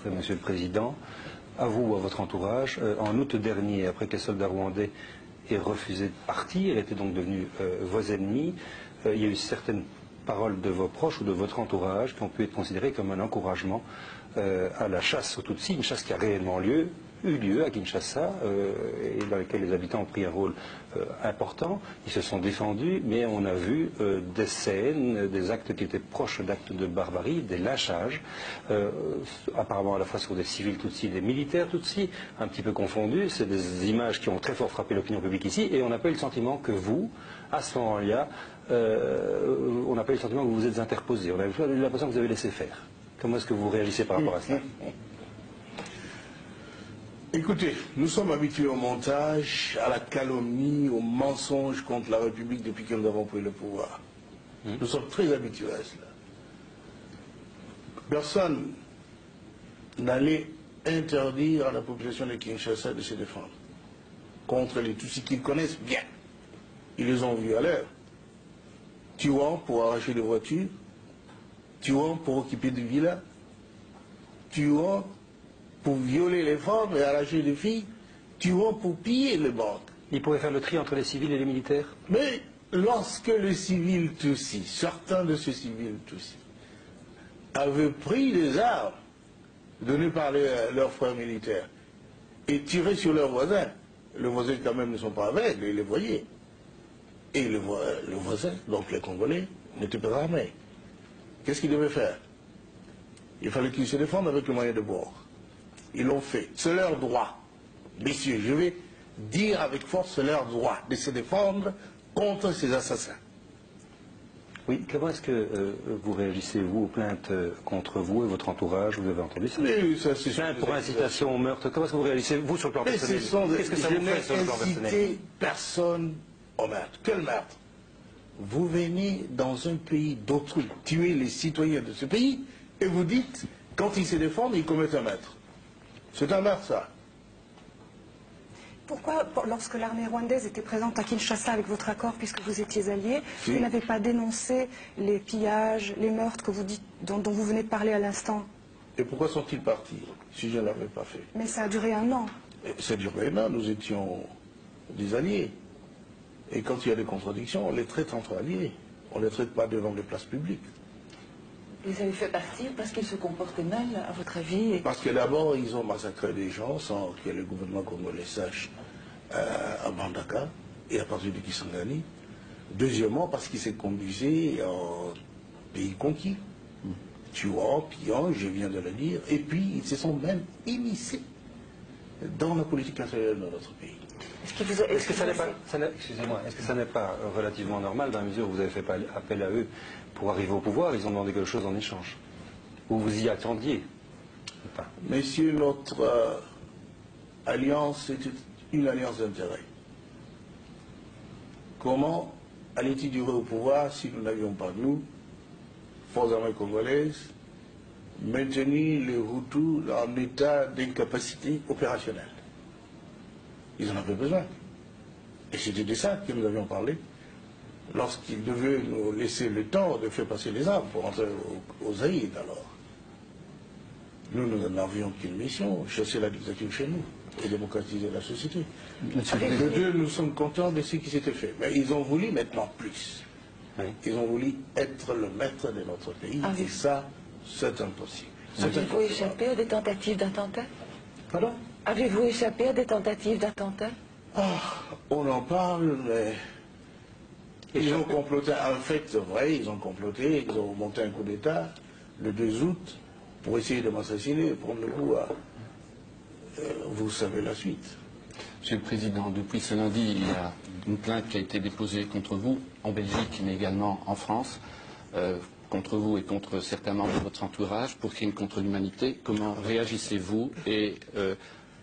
Monsieur le Président, à vous ou à votre entourage. En août dernier, après que les soldats rwandais aient refusé de partir, étaient donc devenus vos ennemis, il y a eu certaines paroles de vos proches ou de votre entourage qui ont pu être considérées comme un encouragement à la chasse aux Tutsis, une chasse qui a réellement eu lieu à Kinshasa et dans laquelle les habitants ont pris un rôle important. Ils se sont défendus, mais on a vu des scènes, des actes qui étaient proches d'actes de barbarie, des lynchages, apparemment à la fois sur des civils Tutsis et des militaires Tutsis, un petit peu confondus. C'est des images qui ont très fort frappé l'opinion publique ici, et on n'a pas eu le sentiment que vous, à ce moment-là, on n'a pas eu le sentiment que vous vous êtes interposé. On a eu l'impression que vous avez laissé faire. Comment est-ce que vous réagissez par rapport à cela? Écoutez, nous sommes habitués au montage, à la calomnie, au mensonge contre la République depuis que nous avons pris le pouvoir. Nous sommes très habitués à cela. Personne n'allait interdire à la population de Kinshasa de se défendre contre les Tutsis qu'ils connaissent bien. Ils les ont vus à l'heure. Tuant pour arracher des voitures, tuant pour occuper des villas, tuant pour violer les femmes et arracher des filles, tuant pour piller les banques. Il pourrait faire le tri entre les civils et les militaires? Mais lorsque les civils Tutsis, certains de ces civils Tutsis, avaient pris des armes données par leurs frères militaires et tiré sur leurs voisins, les voisins quand même ne sont pas aveugles, ils les voyaient. Et le voisin, donc les Congolais, n'étaient pas armés. Qu'est-ce qu'ils devaient faire? Il fallait qu'ils se défendent avec le moyen de bord. Ils l'ont fait. C'est leur droit. Messieurs, je vais dire avec force, c'est leur droit de se défendre contre ces assassins. Oui, comment est-ce que vous réagissez, vous, aux plaintes contre vous et votre entourage? Vous avez entendu ça? Mais ça, c'est plainte pour incitation au meurtre. Comment est-ce que vous réagissez, vous, sur le plan personnel? Qu'est-ce que ça vous fait sur le plan personnel? Je n'ai incité personne au meurtre. Quel meurtre? Vous venez dans un pays d'autrui, tuer les citoyens de ce pays, et vous dites, quand ils se défendent, ils commettent un meurtre. C'est un meurtre, ça. Pourquoi, lorsque l'armée rwandaise était présente à Kinshasa avec votre accord, puisque vous étiez alliés, vous n'avez pas dénoncé les pillages, les meurtres que vous dites, dont vous venez de parler à l'instant? Et pourquoi sont-ils partis, si je ne l'avais pas fait? Mais ça a duré un an. Ça a duré un an, nous étions des alliés. Et quand il y a des contradictions, on les traite entre alliés. On ne les traite pas devant les places publiques. Ils avaient fait partir parce qu'ils se comportaient mal, à votre avis? Parce que d'abord, ils ont massacré des gens sans que le gouvernement congolais sache à Bandaka et à partir de Kisangani. Deuxièmement, parce qu'ils se conduisaient en pays conquis, tuant, pillant, je viens de le dire. Et puis, ils se sont même immiscés dans la politique intérieure de notre pays. Est-ce que ça n'est pas, excusez-moi, est-ce que ça n'est pas relativement normal dans la mesure où vous avez fait appel à eux pour arriver au pouvoir? Ils ont demandé quelque chose en échange. Ou vous y attendiez? Enfin. Messieurs, notre alliance est une alliance d'intérêt. Comment allait-il durer au pouvoir si nous n'avions pas, nous, forces armées congolaises, maintenu les Hutus en état d'incapacité opérationnelle? Ils en avaient besoin. Et c'était de ça que nous avions parlé lorsqu'ils devaient nous laisser le temps de faire passer les armes pour entrer aux Zaïd alors. Nous n'avions qu'une mission, chasser la dictature chez nous et démocratiser la société. Les deux, nous sommes contents de ce qui s'était fait. Mais ils ont voulu maintenant plus. Oui. Ils ont voulu être le maître de notre pays. Et ça, c'est impossible. Avez-vous échappé à des tentatives d'attentat? Pardon? Avez-vous échappé à des tentatives d'attentat? On en parle, mais ils ont comploté. En fait, c'est vrai, ils ont comploté, ils ont monté un coup d'État le 2 août pour essayer de m'assassiner et prendre le pouvoir. Vous savez la suite. Monsieur le Président, depuis ce lundi, il y a une plainte qui a été déposée contre vous en Belgique, mais également en France, contre vous et contre certains membres de votre entourage pour crime contre l'humanité. Comment réagissez-vous et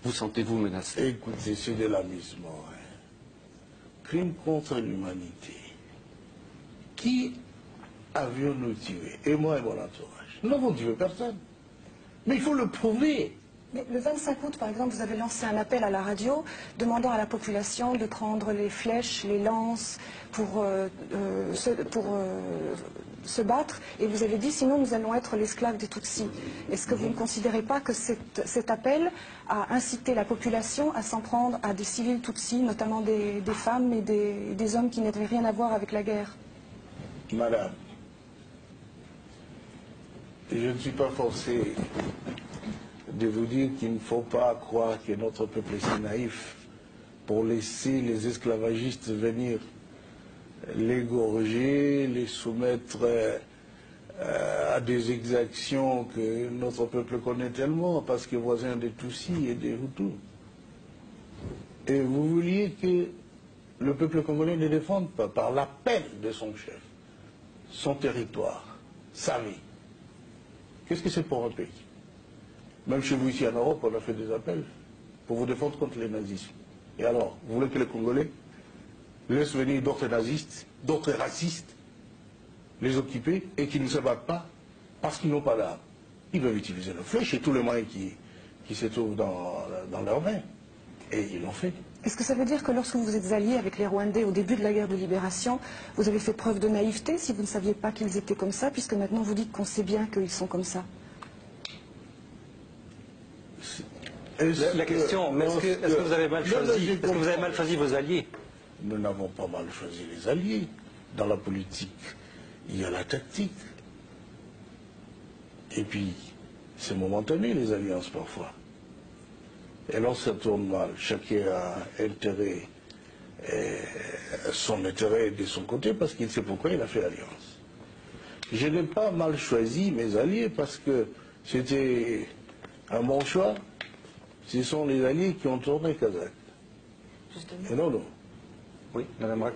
vous sentez-vous menacé? Écoutez, c'est de l'amusement. Hein. Crime contre l'humanité. Qui avions-nous tué? Et moi et mon entourage. Nous n'avons tué personne. Mais il faut le prouver. Mais le 25 août, par exemple, vous avez lancé un appel à la radio demandant à la population de prendre les flèches, les lances pour se battre. Et vous avez dit, sinon nous allons être l'esclave des Tutsis. Est-ce que vous ne considérez pas que cet appel a incité la population à s'en prendre à des civils Tutsis, notamment des femmes et des hommes qui n'avaient rien à voir avec la guerre? Madame, je ne suis pas forcé de vous dire qu'il ne faut pas croire que notre peuple est si naïf pour laisser les esclavagistes venir l'égorger, les soumettre à des exactions que notre peuple connaît tellement, parce que voisin des Tutsis et des Hutus. Et vous vouliez que le peuple congolais ne défende pas, par la peine de son chef, son territoire, sa vie. Qu'est-ce que c'est pour un pays? Même chez vous ici en Europe, on a fait des appels pour vous défendre contre les nazistes. Et alors, vous voulez que les Congolais laissent venir d'autres nazistes, d'autres racistes, les occuper et qu'ils ne se battent pas parce qu'ils n'ont pas d'armes? Ils peuvent utiliser le flèche et tous les moyens qui se trouvent dans leurs mains. Et ils l'ont fait. Est-ce que ça veut dire que lorsque vous vous êtes alliés avec les Rwandais au début de la guerre de libération, vous avez fait preuve de naïveté si vous ne saviez pas qu'ils étaient comme ça, puisque maintenant vous dites qu'on sait bien qu'ils sont comme ça? La question, est-ce que vous avez mal choisi? Est-ce que vous avez mal choisi vos alliés? Nous n'avons pas mal choisi les alliés. Dans la politique, il y a la tactique. Et puis, c'est momentané, les alliances, parfois. Et lorsque ça tourne mal, chacun a intérêt, son intérêt de son côté, parce qu'il sait pourquoi il a fait alliance. Je n'ai pas mal choisi mes alliés, parce que c'était un bon choix. Ce sont les alliés qui ont tourné Kazakh. Et non, non. Oui, Madame Rack.